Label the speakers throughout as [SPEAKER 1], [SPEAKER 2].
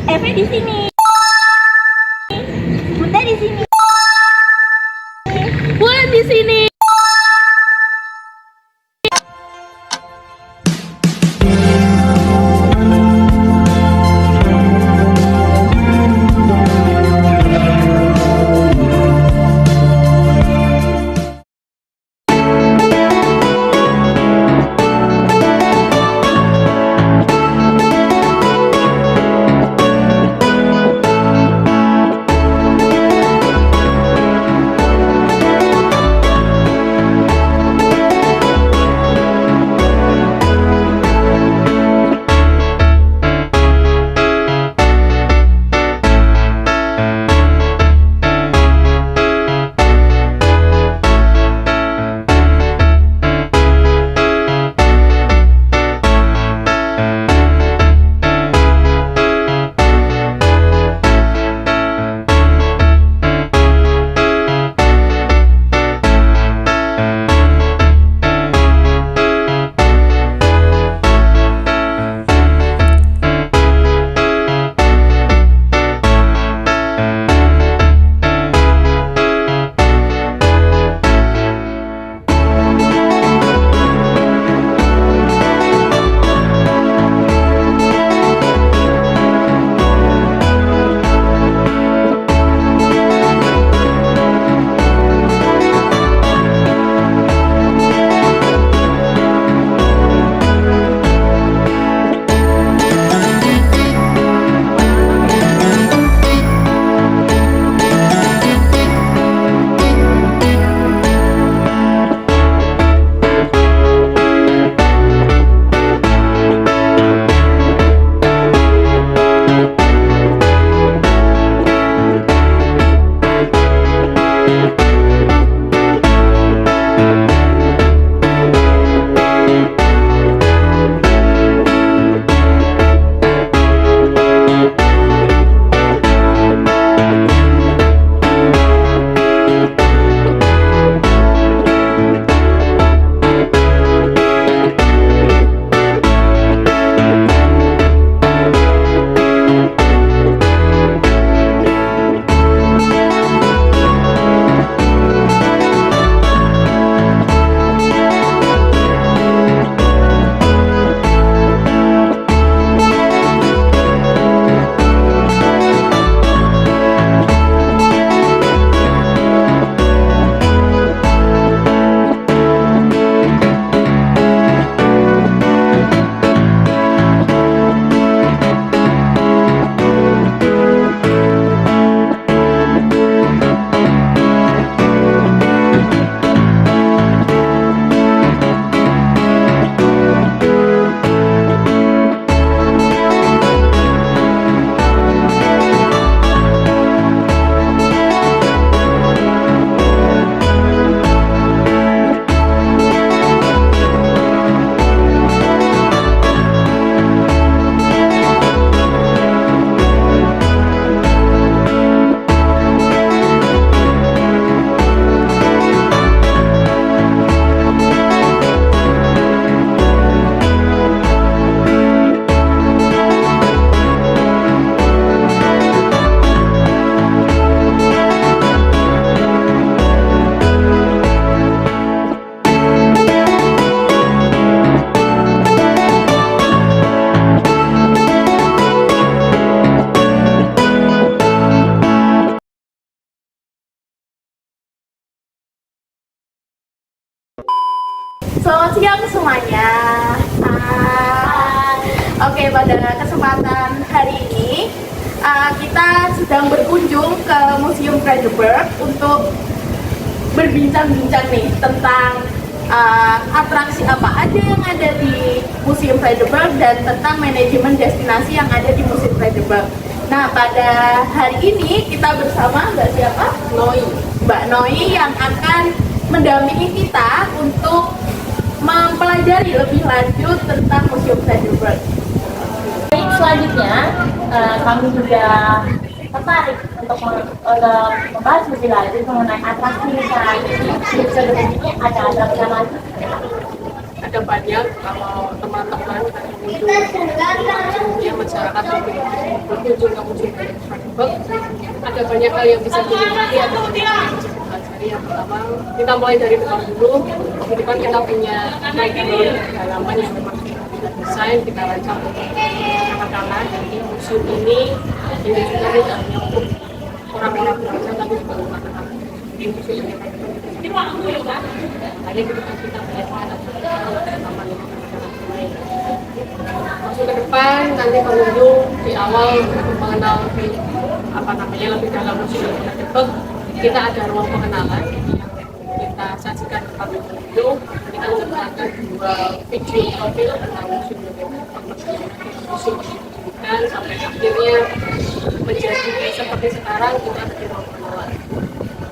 [SPEAKER 1] Eve di sini. Bunda di sini. Bulan di sini. Selamat siang semuanya. Oke, pada kesempatan hari ini kita sedang berkunjung ke Museum Frederiksberg untuk berbincang-bincang nih tentang atraksi apa aja yang ada di Museum Frederiksberg dan tentang manajemen destinasi yang ada di Museum Frederiksberg. Nah, pada hari ini kita bersama Mbak siapa? Mbak Noi yang akan mendampingi kita untuk mempelajari lebih lanjut tentang Museum Frederiksberg.
[SPEAKER 2] Baik, selanjutnya kami juga tertarik untuk membahas lebih lanjut mengenai atraksi wisata. Selanjutnya ada atraksi apa lagi?
[SPEAKER 3] ada banyak kalau teman-teman dan pengunjung masyarakat berkunjung ke Museum Frederiksberg, ada banyak hal yang bisa dinikmati, ada banyak hal yang bisa dipelajari. Yang pertama, kita mulai dari depan dulu. Di depan kita punya background halaman yang memang kita desain, kita rancang untuk anak-anak. Jadi museum ini juga tidak hanya untuk orang-orang dewasa, tapi juga untuk anak-anak. Di museum ini hanya kita melihat taman masuk ke depan, nanti pengunjung di awal mengenal lebih dalam museum Frederiksberg. Kita ada ruang pengenalan yang kita sajikan kepada pengunjung. Kita menggunakan 2 video profil tentang museum dan sampai akhirnya menjadi seperti sekarang. Kita ada di ruang pengenalan.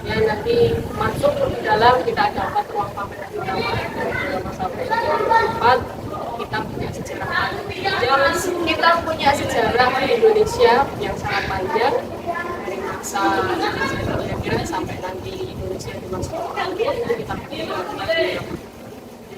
[SPEAKER 3] Ya, nanti masuk ke dalam kita dapat ruang pameran utama dari sampai 4. Kita punya sejarah kita punya sejarah Indonesia yang sangat panjang dari masa kira sampai nanti Indonesia di masa kita punya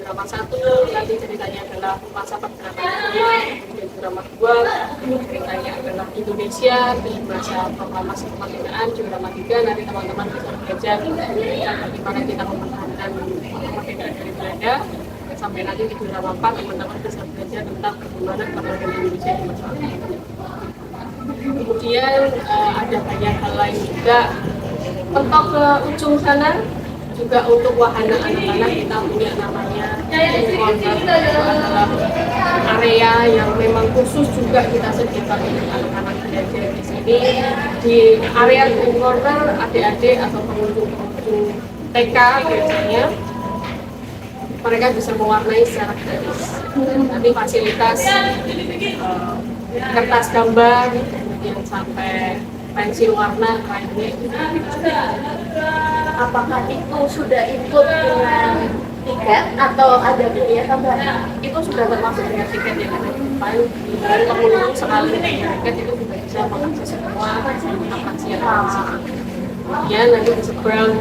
[SPEAKER 3] drama 1, nanti ceritanya adalah masa pergerakan kemudian drama 2 ceritanya adalah Indonesia di masa proklamasi kemerdekaan, drama 3 nanti teman-teman bisa belajar bagaimana kita mempertahankan kemerdekaan dari Belanda, sampai nanti di drama 4 teman-teman bisa belajar tentang bagaimana kemerdekaan Indonesia di masa itu. Kemudian ada banyak hal lain juga. Mentok ke ujung sana juga untuk wahana anak-anak kita punya namanya adalah area yang memang khusus juga kita sediakan untuk anak-anak belajar di sini. Di area Green Corner adik-adik atau pengunjung TK biasanya mereka bisa mewarnai secara gratis. Nanti fasilitas kertas gambar, kemudian sampai pensil warna lainnya.
[SPEAKER 1] Apakah itu sudah ikut dengan tiket atau ada biaya tambahan?
[SPEAKER 3] Itu sudah termasuk dengan tiket yang ada di depan. Dan pengunjung sekali tiket itu juga bisa mengakses semua atraksi yang ada di sini. Kemudian nanti di seberang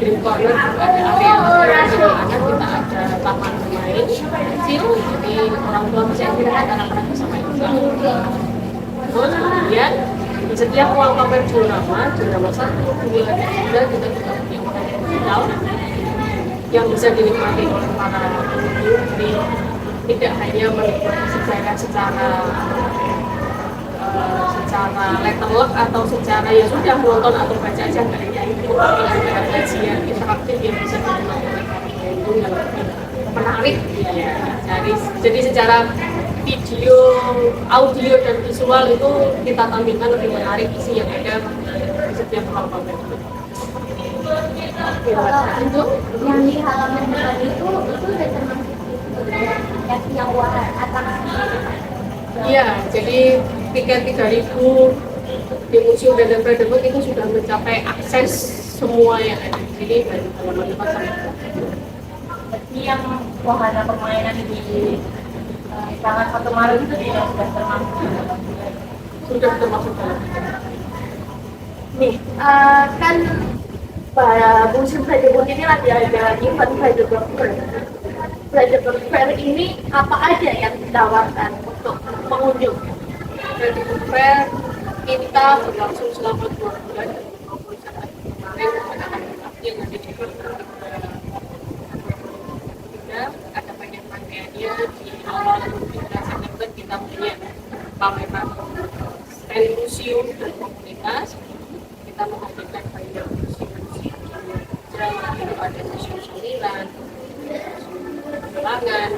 [SPEAKER 3] Green Corner juga ada area untuk anak, kita ada taman bermain kecil, jadi orang tua bisa istirahat, anak-anak bisa main bersama. Terus kemudian di setiap ruang pamer drama 1, 2, dan 3 kita juga punya makanan digital yang bisa dinikmati oleh para pengunjung. Jadi tidak hanya menikmati sejarah secara letterlock atau secara ya sudah menonton atau baca aja, nggak ada itu, tapi ada kajian interaktif yang bisa dinikmati oleh para pengunjung yang lebih menarik ya. Jadi secara video, audio dan visual itu kita tampilkan lebih menarik isi yang ada di setiap ruang pamer.
[SPEAKER 4] Untuk yang di halaman depan itu udah termasuk yang warna atraksi.
[SPEAKER 3] Iya, jadi tiket 3.000 di Museum Frederiksberg itu sudah mencapai akses semua yang ada di sini dari halaman depan sampai belakang.
[SPEAKER 2] Berarti yang wahana permainan di tanggal 1 Maret itu juga sudah termasuk
[SPEAKER 3] dalam.
[SPEAKER 1] Nih, kan Museum Frederiksberg ini lagi ada event Frederiksberg Fair. Frederiksberg Fair ini apa aja yang ditawarkan untuk pengunjung?
[SPEAKER 3] Frederiksberg Fair kita berlangsung selama 2 bulan dari 20 sampai kemarin ada yang nanti ada banyak rangkaiannya. Di awal 15 September kita punya pameran stand museum dan komunitas. Kita menghadirkan banyak museum itu ada museum Sembilan, Kelangan,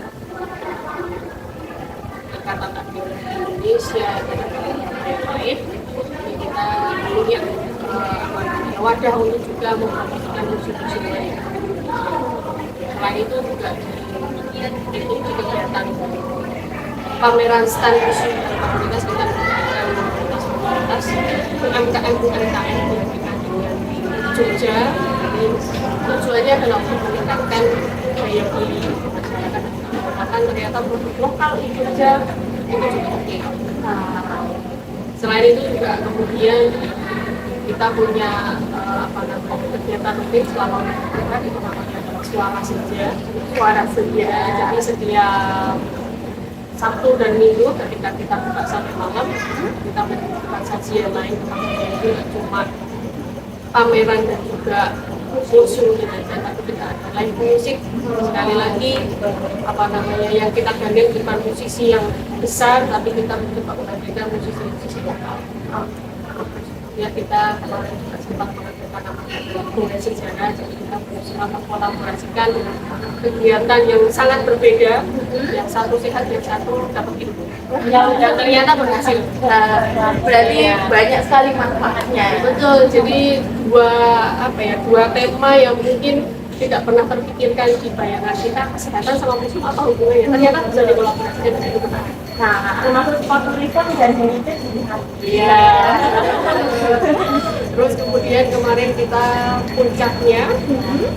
[SPEAKER 3] Ikatan Arkeologi Indonesia dan yang lain. Jadi kita punya wadah untuk juga mempromosikan museum-museum lain. Selain itu juga ikuti kegiatan pameran stand museum dan komunitas, kita menggunakan komunitas UMKM yang kita dengan Jogja. Jadi tujuannya adalah untuk meningkatkan daya beli masyarakat dan pendapatan. Ternyata produk lokal di Jogja itu juga oke. Selain itu juga kemudian kita punya kegiatan rutin selama 2 bulan itu namanya adalah suara senja.
[SPEAKER 1] Suara senja.
[SPEAKER 3] Jadi setiap Sabtu dan Minggu ketika kita buka sampai malam, kita menunjukkan sajian lain, jadi cuma pameran dan juga museum aja, tapi tidak ada live musik. Sekali lagi yang kita gandeng bukan musisi yang besar, tapi kita mencoba menghadirkan musisi-musisi lokal. Ya, kita kemarin juga sempat mengadakan namanya Bunga Sejarah, jadi kita berusaha mengkolaborasikan kegiatan yang sangat berbeda, yang satu sehat, yang satu dapat ilmu. Yang ternyata berhasil.
[SPEAKER 1] Berarti banyak sekali manfaatnya.
[SPEAKER 3] Betul, jadi dua tema yang mungkin tidak pernah terpikirkan di bayangan kita, kesehatan sama museum apa hubungannya, ternyata bisa dikolaborasikan dengan itu.
[SPEAKER 2] Nah, termasuk sport tourism dan heritage dilihat.
[SPEAKER 3] Iya. Terus kemudian kemarin kita puncaknya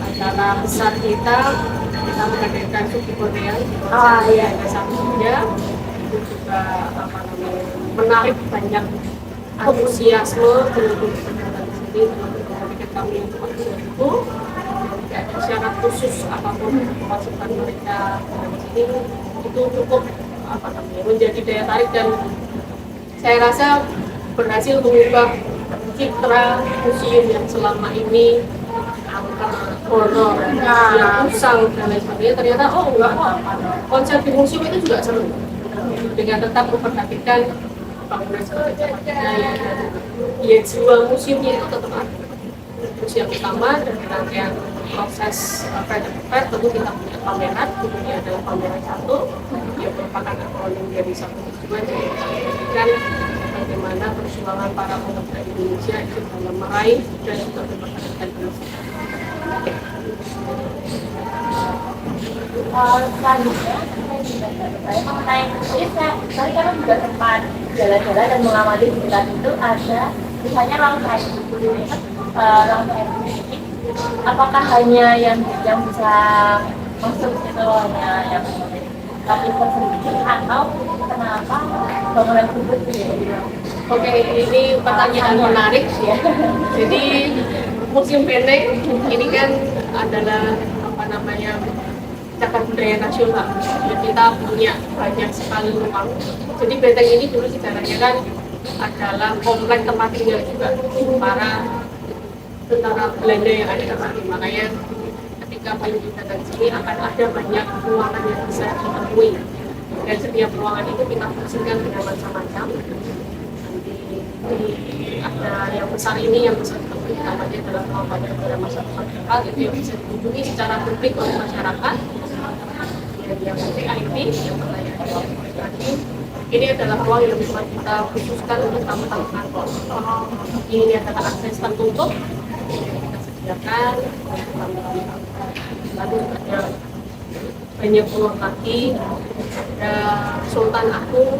[SPEAKER 3] acara besar kita menghadirkan suku Korea.
[SPEAKER 1] Iya.
[SPEAKER 3] Ada satunya itu juga menarik banyak antusiasme penduduk di sini, ketika kami yang cuma 2.000, tidak ada syarat khusus apapun pemasukan mereka di sini, itu cukup menjadi daya tarik, dan saya rasa berhasil mengubah citra museum yang selama ini angker horor, yang usang dan lain sebagainya. Ternyata enggak kok, konsep di museum itu juga seru dengan tetap memperhatikan bangunan sejarah. Ya, jiwa museumnya itu tetap ada. Terus yang utama dari rangkaian proses fair tentu kita punya pameran, kemudian adalah pameran satu yang merupakan akronim dari satu tujuan, jadi kita menjadikan bagaimana perjuangan para pemuda Indonesia itu dalam meraih dan juga mempertahankan Indonesia.
[SPEAKER 2] Selanjutnya, saya mengenai tadi kan juga sempat jalan-jalan dan mengamati di sekitar itu ada misalnya ruang saya ini, apakah hanya yang bisa masuk itu hanya yang tapi tersendiri atau kenapa bangunan tersebut
[SPEAKER 3] Oke, ini pertanyaan menarik ya. Jadi Museum Benteng ini kan adalah cagar budaya nasional. Ya, kita punya banyak sekali ruang. Jadi Benteng ini dulu sejarahnya kan adalah komplek tempat tinggal juga para tentara Belanda yang ada di sini. Makanya ketika pengunjung datang ke sini akan ada banyak ruangan yang bisa ditemui. Dan setiap ruangan itu kita fungsikan dengan macam-macam. Ada yang besar ini yang bisa ditemui, namanya adalah ruang pada masyarakat lokal, itu yang bisa dikunjungi secara publik oleh masyarakat. Dan yang VIP yang melayani komunikasi, ini adalah ruang yang bisa kita khususkan untuk tamu-tamu kantor. Ini adalah akses tertutup yang kita sediakan untuk tamu-tamu kantor. Lalu ada banyak ruang lagi, ada Sultan Agung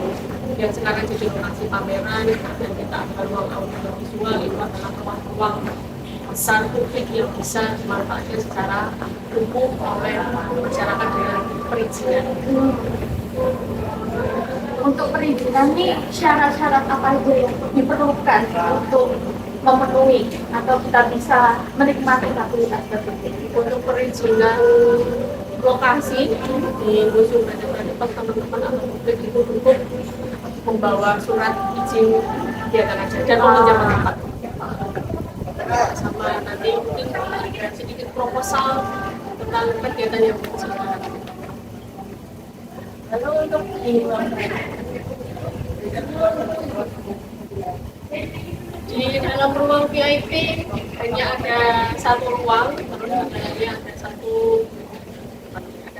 [SPEAKER 3] yang sekarang jadi lokasi pameran, dan kita ada ruang audiovisual, itu adalah ruang-ruang besar publik yang bisa dimanfaatkan secara umum oleh masyarakat dengan perizinan.
[SPEAKER 1] Untuk perizinan nih, syarat-syarat apa aja yang diperlukan untuk memenuhi atau kita bisa menikmati fasilitas tersebut?
[SPEAKER 3] Untuk perizinan lokasi di Museum Benteng teman-teman atau publik itu cukup membawa surat izin kegiatan aja dan meminjam tempat. Sama nanti mungkin ada sedikit proposal tentang kegiatan yang diselenggarakan.
[SPEAKER 2] lalu untuk di ruang
[SPEAKER 3] Di dalam ruang VIP hanya ada satu ruang, terus ada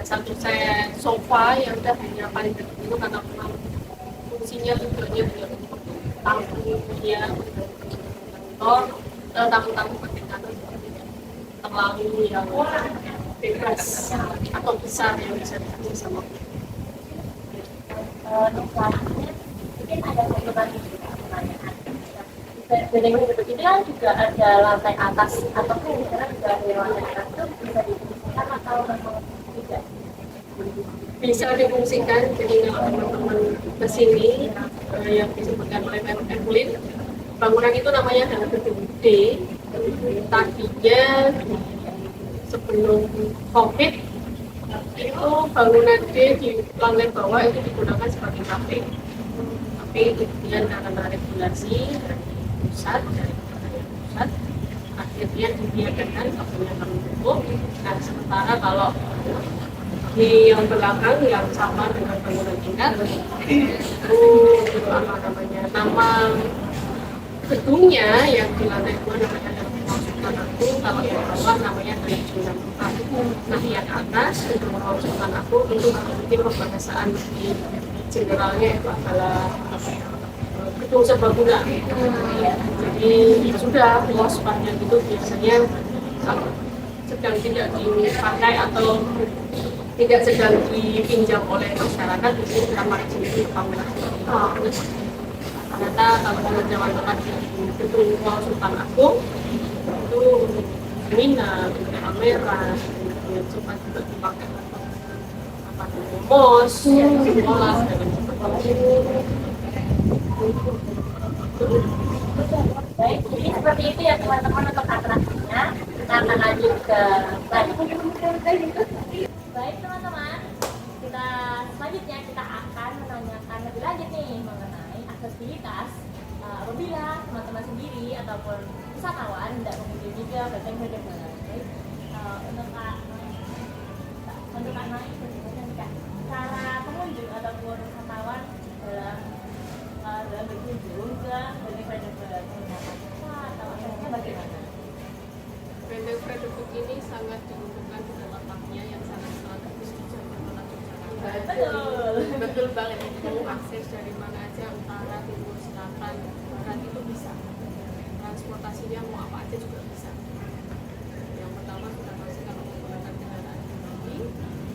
[SPEAKER 3] satu set sofa yang udah hanya paling dekat itu, karena memang fungsinya tujuannya hanya untuk tamu ya, kantor, tamu-tamu penting kantor terlalu yang bebas atau besar yang bisa diakses sama.
[SPEAKER 2] untuk selanjutnya mungkin ada satu lagi pertanyaan. Benteng ini kan juga ada lantai atas ataupun misalnya juga ada lantai atas itu bisa difungsikan atau memang tidak?
[SPEAKER 3] Bisa difungsikan, jadi kalau teman-teman kesini yang disebutkan oleh Evelyn, bangunan itu namanya adalah gedung D. Tadinya sebelum COVID itu bangunan D di lantai bawah itu digunakan sebagai kafe. Tapi kemudian karena regulasi dari pusat, dari pemerintah pusat, akhirnya dibiarkan kafenya kami tutup. Nah, sementara kalau di yang belakang yang sama dengan bangunan tingkat itu apa namanya, nama gedungnya yang di lantai 2 namanya Ruang Sultan Agung, kalau yang bawah namanya dari Junan Empat. Nah, yang atas untuk Ruang Sultan Agung itu mungkin pembahasan di generalnya itu adalah apa ya, gedung serbaguna. Jadi ya sudah, luas panjang itu biasanya sedang tidak dipakai atau tidak sedang dipinjam oleh masyarakat, itu kita pakai di pameran. Ternyata kalau zaman tempat di gedung Ruang Sultan Agung itu seminar, pameran, sempat juga dipakai apa mos, sekolah dan
[SPEAKER 2] Baik, jadi seperti itu ya teman-teman untuk atraksinya. Kita akan lanjut ke baik teman-teman. Kita selanjutnya kita akan menanyakan lebih lanjut nih mengenai aksesibilitas. Apabila teman-teman sendiri ataupun wisatawan tidak mengunjungi ke Benteng Bredebel, untuk Kak cara pengunjung ataupun wisatawan dalam berkunjung ke Benteng Bredebel menggunakan apa atau aksesnya bagaimana?
[SPEAKER 3] Benteng Bredebel ini sangat diuntungkan dengan letaknya yang sangat strategis di jalur kota Yogyakarta.
[SPEAKER 1] Betul banget.
[SPEAKER 3] Mau akses dari mana aja, utara, timur, selatan, barat itu bisa. Transportasinya mau apa aja juga bisa. Yang pertama sudah pasti kalau menggunakan kendaraan pribadi,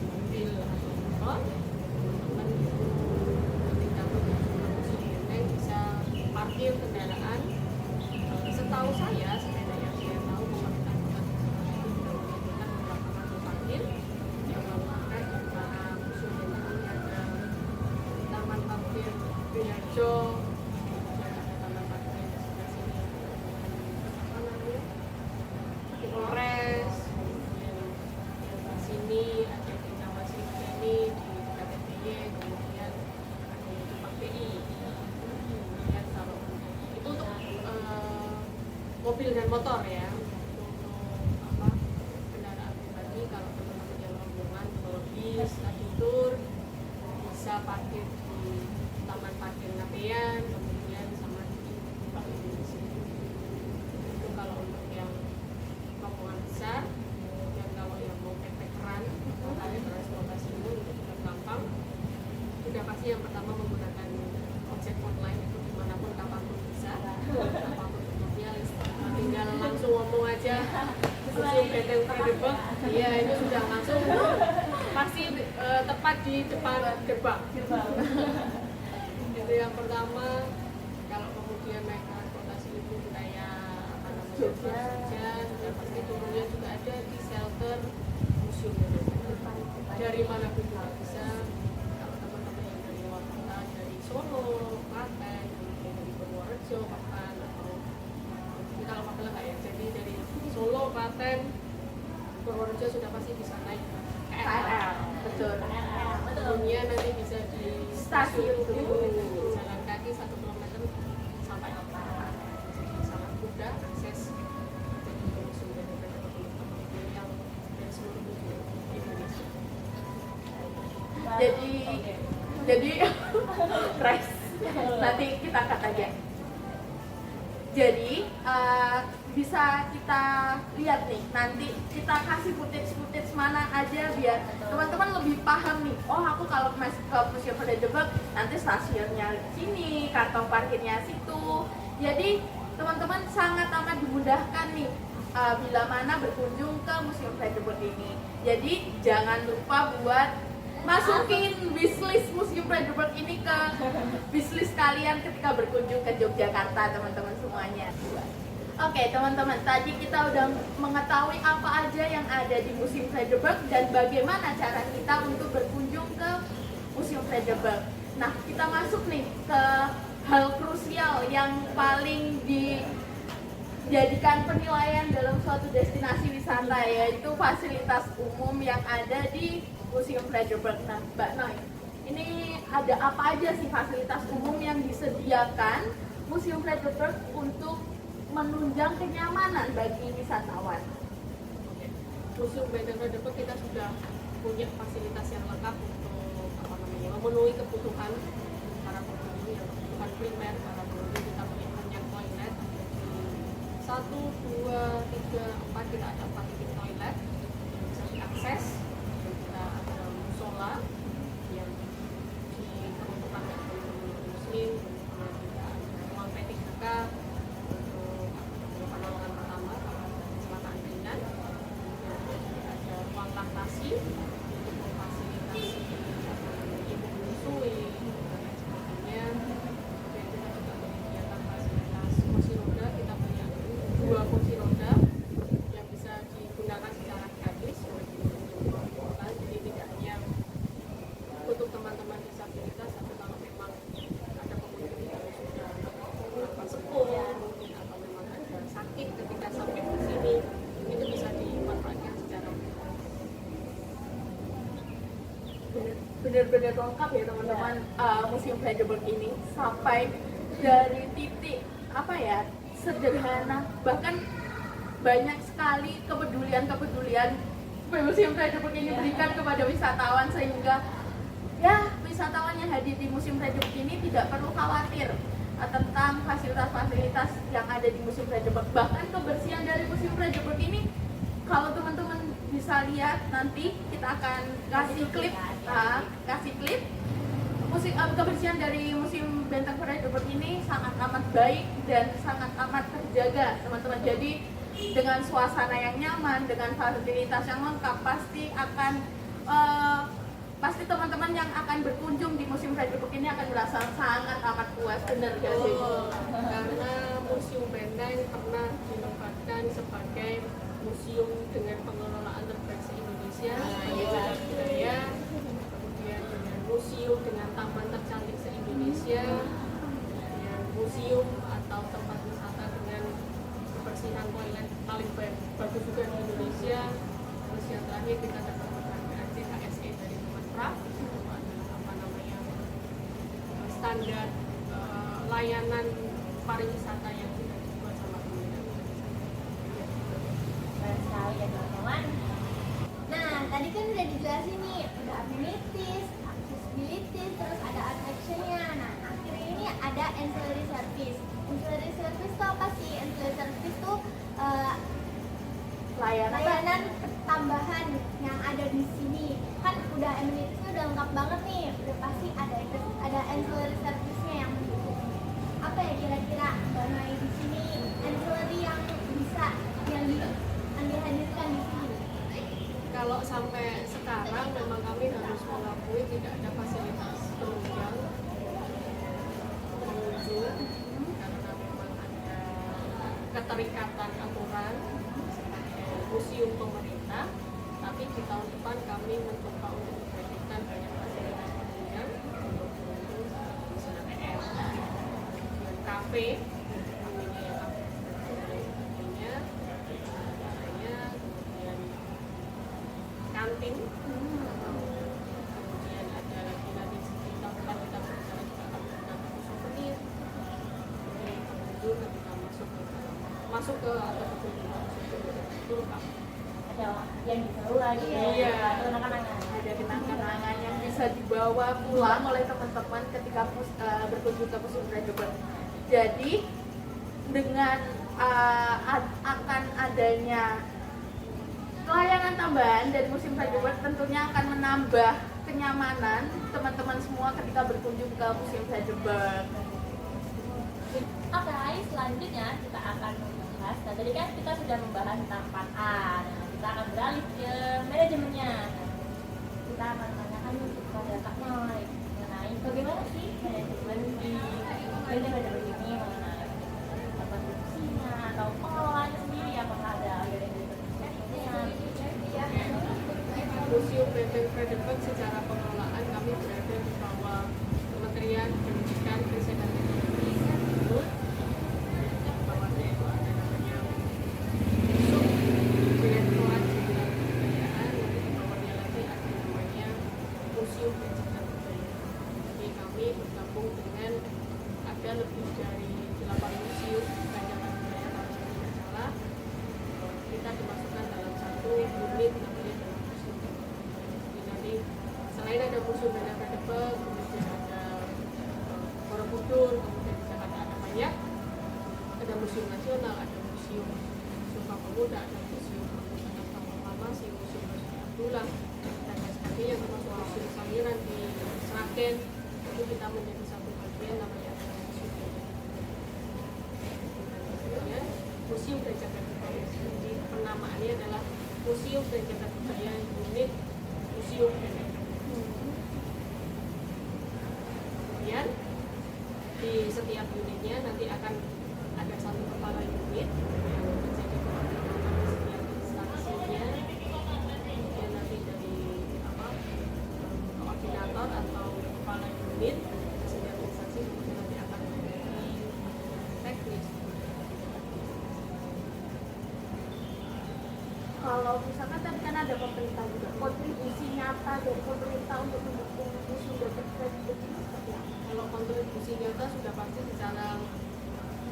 [SPEAKER 3] mobil atau motor, teman-teman itu ketika menuju ke Museum Benteng bisa parkir kendaraan. Setahu saya, sepeda yang saya tahu pemerintah kota Yogyakarta itu sudah menyediakan beberapa kantor parkir yang menggunakan antara Museum Benteng ini ada Taman Parkir Binarjo, ada Taman Parkir di sebelah sini apa namanya, di Polres, kemudian di sini ada di Taman Sriwijaya, di KTPY, kemudian ada di Tempat BI. Kemudian kalau itu untuk mobil dan motor ya, untuk apa, kendaraan pribadi. Kalau teman-teman yang rombongan kalau bis, study tour bisa parkir di Taman Parkir Napean, kemudian sama di parkir di sini. Itu kalau untuk yang rombongan besar. Dan kalau yang mau backpackeran, ada transportasi umum itu juga gampang. Sudah pasti yang pertama menggunakan ojek online, itu dimanapun kapanpun bisa, kapanpun bentuknya, tinggal langsung ngomong aja Museum Benteng Bredebel, iya itu sudah langsung pasti tepat di depan gerbang. Itu yang pertama. Kalau kemudian naik transportasi itu kayak apa namanya, Jogja, sudah pasti turunnya juga ada di shelter Museum Benteng. Dari mana pun juga bisa. Kalau teman-teman yang dari luar kota, dari Solo, Klaten, kemudian dari Purworejo, bahkan atau ini kalau Magelang nggak ya, jadi dari Solo, Klaten, Purworejo sudah pasti bisa naik KRL.
[SPEAKER 1] Betul.
[SPEAKER 3] Kemudian nanti bisa di
[SPEAKER 1] Stasiun
[SPEAKER 3] itu
[SPEAKER 1] dulu.
[SPEAKER 3] jalan kaki 1 kilometer sampai jadi sangat mudah akses ke Museum Benteng Bredebel yang dari seluruh penjuru Indonesia.
[SPEAKER 1] Jadi rest. Nanti kita cut aja. Jadi bisa kita lihat nih, nanti kita kasih footage mana aja biar teman-teman lebih paham nih. Oh, aku kalau masuk ke Museum Bredebel nanti stasiunnya sini, kantong parkirnya situ. Jadi teman-teman sangat amat dimudahkan nih bila mana berkunjung ke Museum Bredebel ini. Jadi jangan lupa buat masukin wishlist Museum Bredebel ini ke wishlist kalian ketika berkunjung ke Yogyakarta, teman-teman semuanya. Oke teman-teman, tadi kita udah mengetahui apa aja yang ada di Museum Bredebel dan bagaimana cara kita untuk berkunjung ke Museum Bredebel. Nah, kita masuk nih ke hal krusial yang paling menjadikan penilaian dalam suatu destinasi wisata, yaitu fasilitas umum yang ada di Museum Frederiksberg. Nah, Mbak Noi, ini ada apa aja sih fasilitas umum yang disediakan Museum Frederiksberg untuk menunjang kenyamanan bagi wisatawan?
[SPEAKER 3] Museum Frederiksberg kita sudah punya fasilitas yang lengkap untuk memenuhi kebutuhan para pengunjung, yang kebutuhan primer para pengunjung. Kita punya toilet 1, 2, 3, 4, kita ada 4 titik toilet yang bisa diakses. Dan kita ada musola yang diperuntukkan bagi muslim, kemudian juga ada ruang P3K untuk penolongan pertama pada kecelakaan ringan. Kemudian juga ada ruang laktasi untuk memfasilitasi ibu menyusui dan lain sebagainya. Kemudian kita juga menyediakan fasilitas kursi roda. Kita punya 2 kursi roda yang bisa digunakan secara gratis oleh pengunjung. Jadi tidak hanya untuk teman-teman disabilitas, tapi kalau memang ada pengunjung yang sudah sepuh mungkin atau memang ada sakit ketika sampai di sini, itu bisa dimanfaatkan secara
[SPEAKER 1] Benar-benar lengkap ya teman-teman. Museum Frederiksberg ini sampai dari titik apa ya, sederhana, bahkan banyak sekali kepedulian Museum Frederiksberg ini berikan kepada wisatawan, sehingga ya wisatawan yang hadir di Museum Frederiksberg ini tidak perlu khawatir tentang fasilitas-fasilitas yang ada di Museum Frederiksberg. Bahkan kebersihan dari Museum Frederiksberg ini, kalau teman-teman bisa lihat, nanti kita akan kasih klip kebersihan dari Museum Benteng Frederiksberg ini sangat amat baik dan sangat amat terjaga, teman-teman. Jadi dengan suasana yang nyaman, dengan fasilitas yang lengkap, pasti teman-teman yang akan berkunjung di Museum Frederiksberg ini akan merasa sangat amat puas. Benar gak sih?
[SPEAKER 3] Karena Museum Benteng pernah dinobatkan sebagai museum dengan pengelolaan terbaik se-Indonesia, cagar budaya, kemudian dengan museum dengan taman tercantik se-Indonesia, kemudian museum atau tempat wisata dengan kebersihan toilet paling bagus juga di Indonesia. Terus yang terakhir kita dapat penghargaan CHSE dari Kemenpora, itu adalah standar layanan pariwisata yang sudah dibuat sama pemerintah.
[SPEAKER 4] Keren sekali ya teman-teman. Nah, tadi kan udah dijelasin nih, udah amenities, accessibility, terus ada attraction-nya. Nah, akhirnya ini ada ancillary service. Ancillary service itu apa sih? Ancillary service itu layanan tambahan yang ada di sini. Kan udah amenities-nya udah lengkap banget nih, udah pasti ada ancillary service-nya yang mendukung. Apa ya kira-kira Mbak di sini ancillary yang bisa yang dihadirkan di sini?
[SPEAKER 3] Kalau sampai sekarang memang kami harus mengakui tidak ada fasilitas penunjang pengunjung, karena memang ada keterikatan aturan sebagai museum pemerintah. Tapi di tahun depan kami mencoba untuk memberikan banyak fasilitas penunjang untuk pengunjung, misalnya PM, kemudian kafe, kafenya yang kafenya, kemudian kantin, kemudian ada lagi di tempat kita berjalan juga akan menggunakan souvenir. Jadi pengunjung ketika masuk ke atau berkunjung itu lengkap.
[SPEAKER 2] Ada yang dibawa lagi
[SPEAKER 1] Iya.
[SPEAKER 2] kenang-kenangan.
[SPEAKER 1] Ada kenang-kenangan yang bisa dibawa pulang oleh teman-teman ketika berkunjung ke Museum Frederiksberg. Jadi dengan akan adanya layanan tambahan dari Museum Frederiksberg, tentunya akan menambah kenyamanan teman-teman semua ketika berkunjung ke Museum Frederiksberg.
[SPEAKER 2] Oke, selanjutnya kita akan membahas. Nah, tadi kan kita sudah membahas tentang part A. Nah, kita akan beralih ke manajemennya. Nah, kita akan tanyakan kepada Kak Noi mengenai bagaimana sih manajemen di Frederiksberg ini, mengenai produksinya atau pengelolaannya sendiri, apakah ada
[SPEAKER 3] Museum Benteng Frederiksberg secara pengelolaan kami berada di bawah Kementerian Pendidikan, Riset dan Teknologi. Di bawahnya itu ada namanya museum dan cagar budaya. Jadi kami bergabung dengan ada lebih dari 8 museum cagar budaya kalau saya tidak salah. Kita dimasukkan dalam satu unit namanya dalam museum. Jadi nanti selain ada museum Benda Peradaban, kemudian ada Borobudur, kemudian di Jakarta ada banyak, ada museum nasional, ada museum Pemuda, ada museum Proklamasi, museum Abdullah dan lain sebagainya, termasuk museum Sangiran di Sragen. Itu kita menjadi satu bagian namanya museum. Ya, museum dan cagar budaya. Jadi penamaannya adalah Museum dan Cagar Budaya Unit Museum Benda. Kemudian di setiap unitnya nanti akan ada satu kepala unit yang menjadi setiap instansinya. Kemudian nanti dari koordinator atau kepala unit setiap instansi kemudian nanti akan menjadi teknis.
[SPEAKER 1] Kalau misalkan tadi kan ada pemerintah juga, kontribusi nyata dari pemerintah untuk mendukung museum dan cagar budaya ini seperti apa?
[SPEAKER 3] Kalau kontribusi nyata sudah pasti secara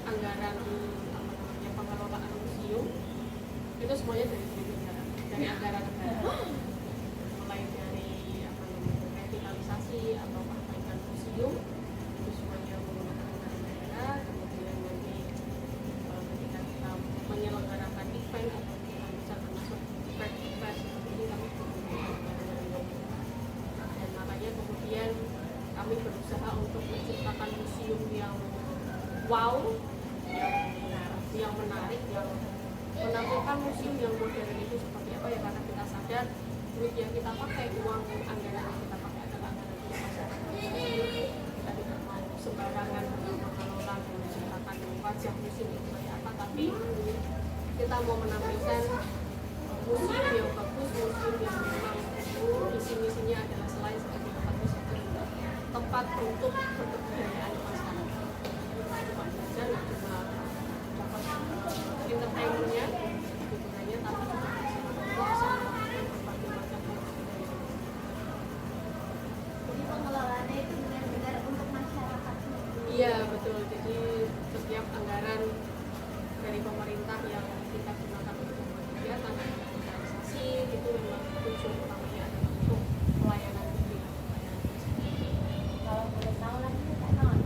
[SPEAKER 3] anggaran pengelolaan museum itu semuanya dari negara, dari anggaran negara, mulai dari revitalisasi atau perbaikan museum itu semuanya menggunakan anggaran negara. Kemudian nanti ketika kita menyelenggarakan event atau kita bisa termasuk event seperti ini kami menggunakan anggaran negara. Dan makanya kemudian kami berusaha untuk menciptakan museum yang wow, yang menarik, yang menampilkan museum yang modern itu seperti apa ya, karena kita sadar duit yang kita pakai, uang anggaran yang kita pakai adalah anggaran kita masyarakat. Kita tidak mau sembarangan mengelola dan menciptakan wajah museum itu seperti apa, tapi kita mau menampilkan museum yang bagus, museum yang memang misi-misinya adalah selain sebagai tempat wisata juga tempat untuk berkebudayaan masyarakat. Cuma belajar, cuma dapat entertainmentnya, hiburannya, tapi juga bisa melakukan berbagai macam budaya.
[SPEAKER 4] Jadi pengelolaannya itu benar-benar untuk masyarakat sendiri.
[SPEAKER 3] Iya betul. Jadi setiap anggaran dari pemerintah yang kita gunakan untuk kegiatan organisasi itu memang tujuan utamanya adalah untuk pelayanan publik.
[SPEAKER 2] Kalau boleh tahu lagi Kak Non,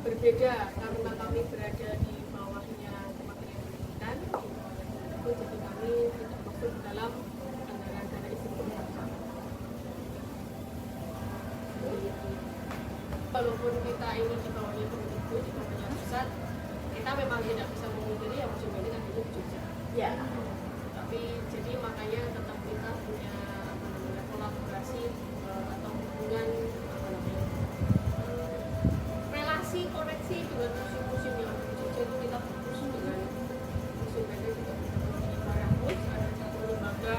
[SPEAKER 3] Berbeda karena kami berada di bawahnya Kementerian Pendidikan, itu jadi kami tidak masuk dalam anggaran dana institut bersama. Walaupun kita ini di bawahnya Kemendikbud, di bawahnya pusat, kita memang tidak bisa memungkiri ya museum ini kan di Jogja.
[SPEAKER 1] Ya.
[SPEAKER 3] Tapi jadi makanya tetap kita punya kolaborasi atau hubungan relasi koneksi dengan museum-museum yang ada di Jogja. Itu kita fokus dengan museum Benda juga di Baramus, ada satu lembaga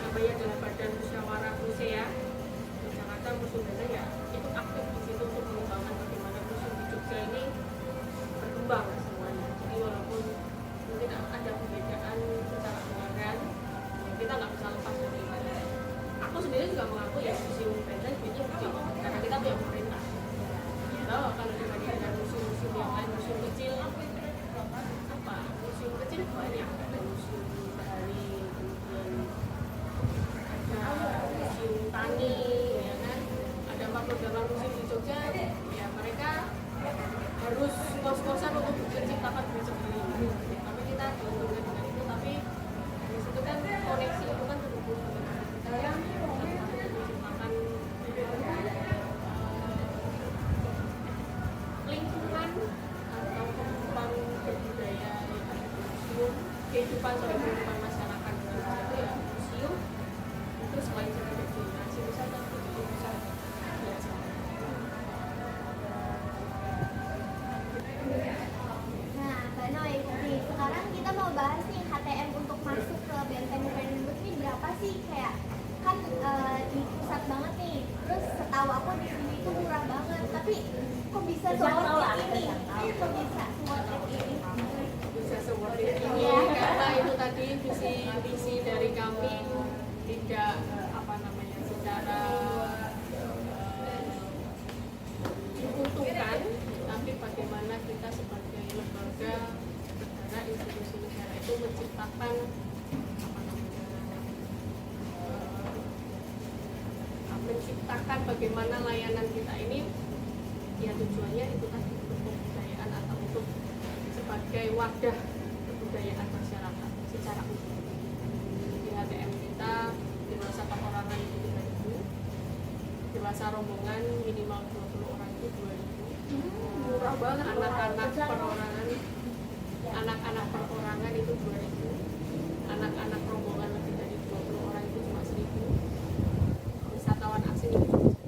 [SPEAKER 3] namanya adalah Badan Musyawarah Musea di Jakarta. Museum Benda ya itu aktif di situ untuk mengembangkan bagaimana museum di Jogja ini berkembang semuanya. Jadi walaupun mungkin ada perbedaan secara anggaran, kita nggak bisa lepas dari itu. Aku sendiri juga mengaku ya museum Benda itu gede karena kita punya pemerintah. Kalau dibanding dengan museum-museum yang lain, museum kecil apa? Museum kecil banyak, ada museum bahari, kemudian ada museum tani, ya kan? Ada 48 museum di Jogja, ya mereka harus kos-kosan untuk menciptakan duit sendiri. Tapi kita diuntungkan dengan itu, tapi di situ kan koneksi itu kan terhubung dengan kita yang menciptakan lingkungan atau kehidupan berbudaya yang ada di museum, kehidupan masyarakat di Jogja itu ya museum itu selain sebagai destinasi wisata itu juga bisa biasa.
[SPEAKER 4] Nah, Mbak Noi, nih, sekarang kita mau bahas nih HTM untuk masuk ke Benteng Peradaban ini berapa sih? Kayak kan di pusat banget nih. Terus setahu aku di sini itu murah banget. Tapi kok bisa seworth ini? Kok bisa seworth ini?
[SPEAKER 3] Bisa seperti ini karena itu tadi visi bagaimana layanan kita ini, ya tujuannya itu tadi untuk pembudayaan atau untuk sebagai wadah kebudayaan masyarakat secara umum. Di HTM kita dewasa perorangan itu 3.000, dewasa rombongan minimal 20 orang itu 2.000.
[SPEAKER 1] Murah banget.
[SPEAKER 3] Anak-anak perorangan, anak-anak perorangan itu 2.000, anak-anak rombongan lebih dari 20 orang itu cuma 1.000, wisatawan asing itu cuma 1.000.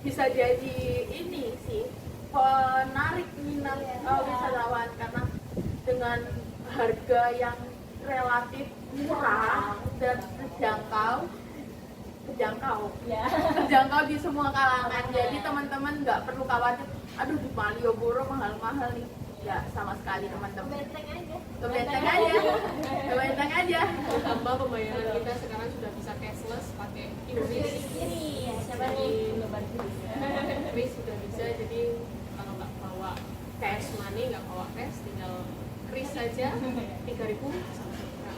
[SPEAKER 1] Bisa jadi ini sih penarik minat wisatawan karena dengan harga yang relatif murah dan terjangkau di semua kalangan. Jadi teman-teman nggak perlu khawatir, aduh di Malioboro mahal-mahal nih. Ya sama sekali teman-teman. Ke Benteng aja.
[SPEAKER 3] Tambah pembayaran kita sekarang sudah bisa cashless pakai QRIS.
[SPEAKER 2] Siapa nih belum bantu?
[SPEAKER 3] QRIS sudah bisa, jadi kalau nggak bawa cash money, nggak bawa cash, tinggal QRIS saja 3.000 sama segera.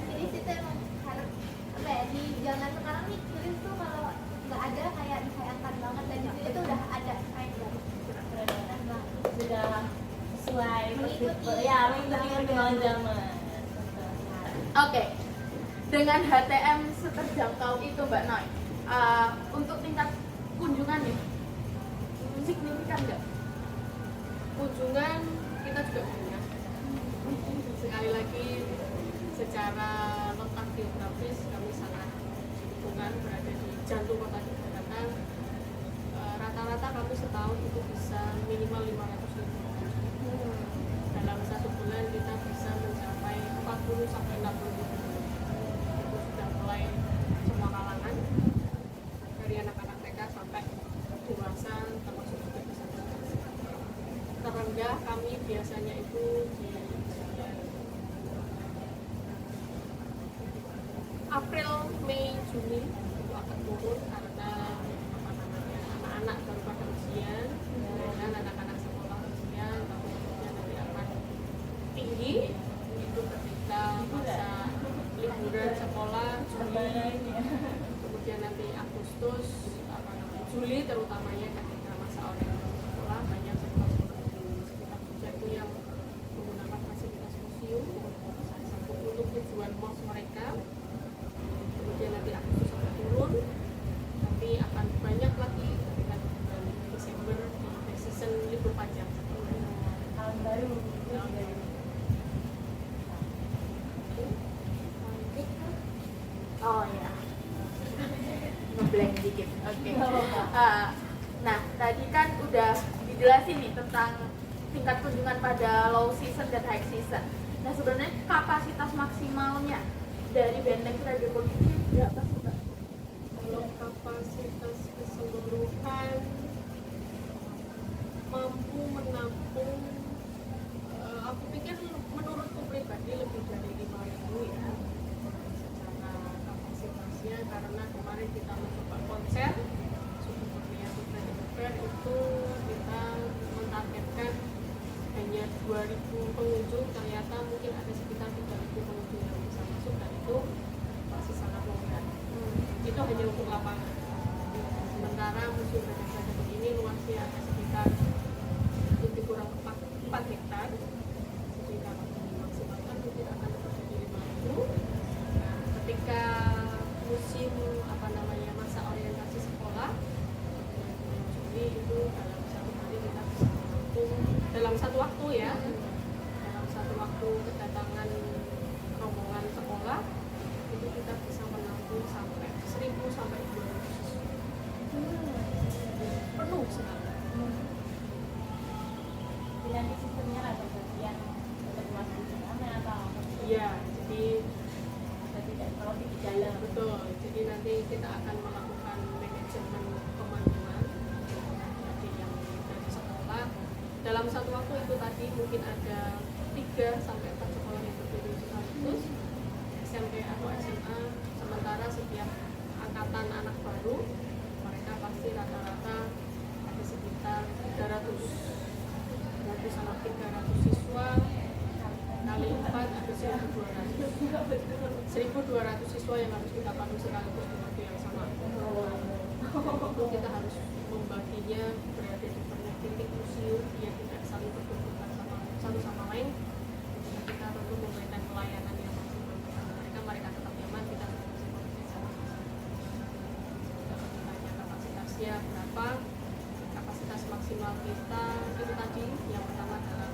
[SPEAKER 4] Jadi situ emang harus apa ya, di zaman sekarang nih kirim tuh kalau nggak ada kayak disayangkan banget, dan di sini tuh udah ada kayak
[SPEAKER 2] Sudah sesuai
[SPEAKER 4] Mengikuti.
[SPEAKER 2] mengikuti perkembangan zaman.
[SPEAKER 1] Oke, dengan HTM seterjangkau itu Mbak Noy, untuk tingkat kunjungannya signifikan nggak?
[SPEAKER 3] Kunjungan kita juga punya. Sekali lagi secara letak geografis kami sangat lingkungan berada di jantung kota Jakarta. Rata-rata kami setahun itu bisa minimal 500.000. Dalam satu bulan kita bisa mencapai 40 sampai 60.000. Itu sudah mulai semua kalangan, dari anak-anak TK sampai dewasa, termasuk juga disabilitas. Terendah kami biasanya itu di bulan April, Mei, Juni itu akan turun karena anak-anak baru pada ujian dan anak-anak sekolah ujian, tapi kemudian nanti akan tinggi itu ketika masa liburan sekolah Juli, kemudian nanti Agustus, Juli terutamanya ketika masa orientasi sekolah, banyak sekolah-sekolah di sekitar Jogja itu yang menggunakan fasilitas museum salah satu untuk tujuan MOS mereka. Kemudian nanti Agustus akan turun, tapi akan banyak lagi ketika di bulan Desember di season libur panjang
[SPEAKER 2] Tahun baru.
[SPEAKER 1] Oh ya, ngeblank dikit. Oke. Nah, tadi kan udah dijelasin nih tentang tingkat kunjungan pada low season dan high season. Nah, sebenarnya kapasitas maksimalnya dari Benteng Krajopol ini berapa sih, Mbak?
[SPEAKER 3] Kalau kapasitas keseluruhan mampu menampung, aku pikir menurutku pribadi lebih dari 5.000 ya secara kapasitasnya, karena kemarin kita mencoba konser Suku Kurnia Putra Jember itu kita mentargetkan hanya 2.000 pengunjung, ternyata mungkin ada sekitar 3.000 pengunjung yang bisa masuk, dan itu masih sangat longgar. Itu hanya untuk lapangan. Sementara Museum Benteng Krajopol ini luasnya ada sekitar lebih kurang 4 hektar. Jadi kalau dimaksimalkan mungkin akan terjadi 5.000. Nah, ketika musim masa orientasi sekolah bulan Juli itu dalam satu hari kita bisa menampung dalam satu waktu ya, dalam satu waktu kedatangan rombongan sekolah itu kita bisa menampung sampai 1.000 sampai 200 siswa. Penuh sekali.
[SPEAKER 2] Nanti sistemnya ada bagian untuk masuk ke sana atau
[SPEAKER 3] Iya, jadi
[SPEAKER 2] tidak kalau di dalam.
[SPEAKER 3] betul. Jadi nanti kita akan melakukan manajemen pemanduan jadi yang dari sekolah dalam satu waktu itu tadi mungkin ada 3 sampai 4 sekolah yang berdiri sekaligus, SMP atau SMA. Sementara setiap angkatan anak baru mereka pasti rata-rata ada sekitar 300 sama 300 siswa kali 4 ada 1.200. 1.200 siswa yang harus kita pandu sekaligus di waktu yang sama. Itu kita harus membaginya berada di banyak titik museum biar tidak saling berhubungan sama satu sama lain. Kita tentu memberikan pelayanan yang maksimal kepada mereka, mereka tetap nyaman, kita tetap bisa bekerja sama. Kita bertanya kapasitasnya berapa, kapasitas maksimal kita itu tadi yang pertama adalah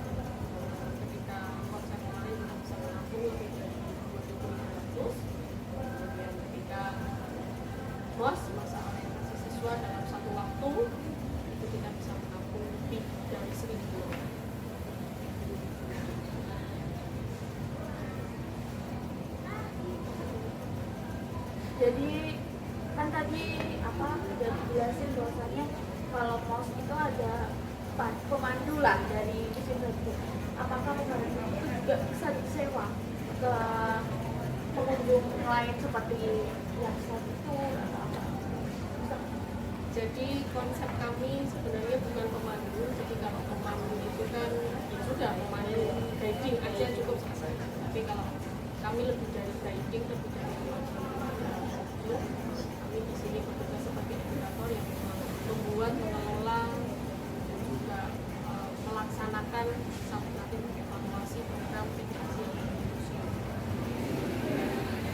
[SPEAKER 3] ketika konser kemarin kita bisa menampung lebih dari 2.500. Kemudian ketika MOS masa orientasi siswa dalam satu waktu itu kita bisa menampung lebih dari 1.000 orang.
[SPEAKER 1] Jadi kan tadi udah dijelasin bahwasanya kalau MOS itu ada pemandu lah dari museum Radioburg. Apakah pemandu itu juga bisa disewa ke pengunjung lain seperti yang saat itu atau apa?
[SPEAKER 3] Jadi konsep kami sebenarnya bukan pemandu. Jadi kalau pemandu itu kan ya sudah pemandu guiding aja cukup selesai. Tapi kalau kami lebih dari guiding, lebih dari pemandu, kami di sini bertugas sebagai edukator yang membuat, mengelola dan juga melaksanakan sampai nanti mengevaluasi program migrasi museum.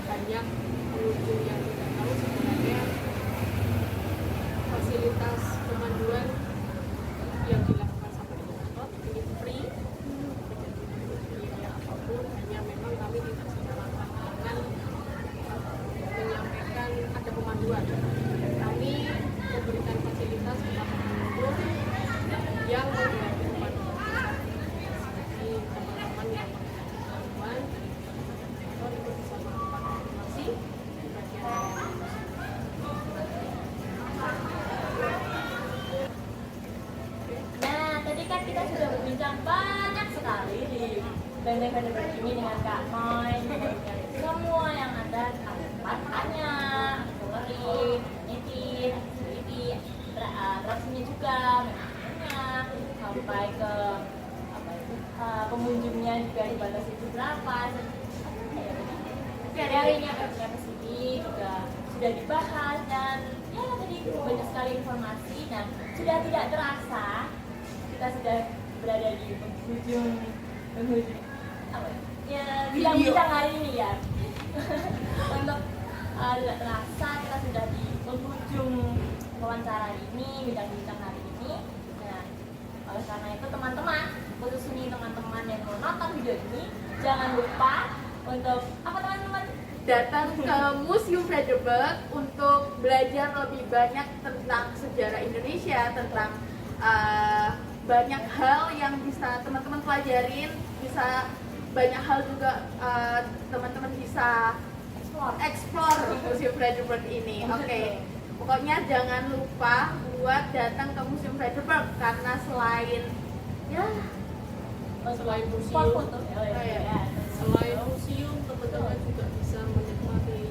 [SPEAKER 3] Banyak pengunjung yang tidak tahu sebenarnya fasilitas pemanduan yang dilakukan sama edukator ini free, tidak dipungut biaya apapun, hanya memang kami tidak secara terang-terangan menyampaikan ada pemanduan. Kami memberikan fasilitas kepada pengunjung yang menggunakan pemanduan. Jadi teman-teman yang menggunakan pemanduan dari edukator itu bisa melakukan informasi di bagian layanan.
[SPEAKER 2] Nah, tadi kan kita sudah berbincang banyak sekali di Benteng Radioburg ini dengan Kak Moy, dengan semua yang ada manfaatnya, Glory, Niti, atraksinya juga, manajemennya, sampai ke pengunjungnya juga dibatasi itu berapa, harinya ke sini juga sudah dibahas dan ya tadi banyak sekali informasi. Nah, sudah tidak terasa kita sudah berada di penghujung apa ya bincang hari ini ya. Untuk tidak terasa kita sudah di penghujung wawancara ini, bincang-bincang hari ini. Nah, oleh karena itu teman-teman, khusus ini teman-teman yang mau nonton video ini, jangan lupa untuk apa teman-teman?
[SPEAKER 1] Datang ke Museum Radioburg untuk belajar lebih banyak tentang sejarah Indonesia, tentang banyak hal yang bisa teman-teman pelajarin, bisa banyak hal juga teman-teman bisa explore di Museum Radioburg ini. Oke. Pokoknya jangan lupa buat datang ke Museum Radioburg karena selain
[SPEAKER 3] Selain
[SPEAKER 2] spot
[SPEAKER 3] museum,
[SPEAKER 2] foto
[SPEAKER 3] selain museum, teman-teman juga bisa menikmati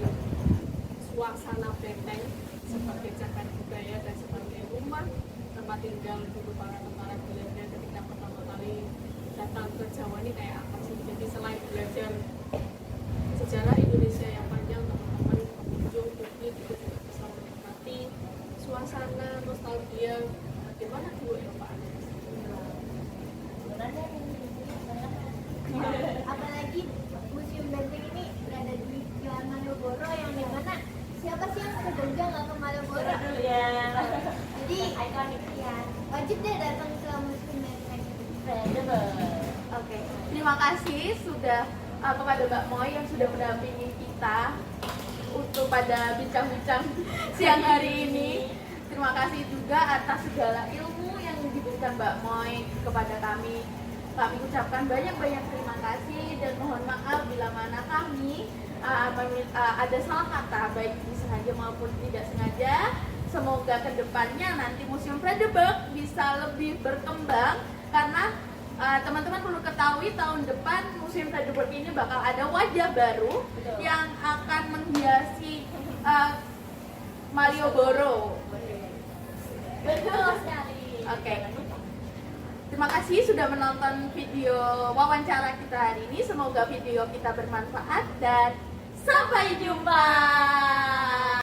[SPEAKER 3] suasana benteng sebagai cagar budaya dan sebagai rumah tempat tinggal dulu para tentara Belanda ketika pertama kali datang ke Jawa ini kayak apa sih. Jadi selain belajar sejarah Indonesia yang panjang, teman-teman pengunjung publik itu juga bisa menikmati suasana nostalgia bagaimana dulu Eropa ada di sini.
[SPEAKER 4] Apalagi Museum Benteng ini berada di Jalan Malioboro yang dimana siapa sih yang ke Jogja nggak ke Malioboro?
[SPEAKER 2] Ya,
[SPEAKER 4] Jadi
[SPEAKER 2] ikonik
[SPEAKER 4] ya wajib deh datang ke Museum Benteng.
[SPEAKER 2] Radioburg.
[SPEAKER 1] Oke, terima kasih sudah kepada Mbak Moy yang sudah mendampingi kita untuk pada bincang-bincang siang hari ini. Terima kasih juga atas segala ilmu yang diberikan Mbak Moy kepada kami. Kami ucapkan banyak-banyak terima kasih dan mohon maaf bila mana kami ada salah kata baik disengaja maupun tidak sengaja. Semoga kedepannya nanti Museum Radioburg bisa lebih berkembang karena teman-teman perlu ketahui tahun depan Museum Radioburg ini bakal ada wajah baru yang akan menghiasi Malioboro.
[SPEAKER 2] Betul sekali.
[SPEAKER 1] Oke. Terima kasih sudah menonton video wawancara kita hari ini. Semoga video kita bermanfaat dan sampai jumpa.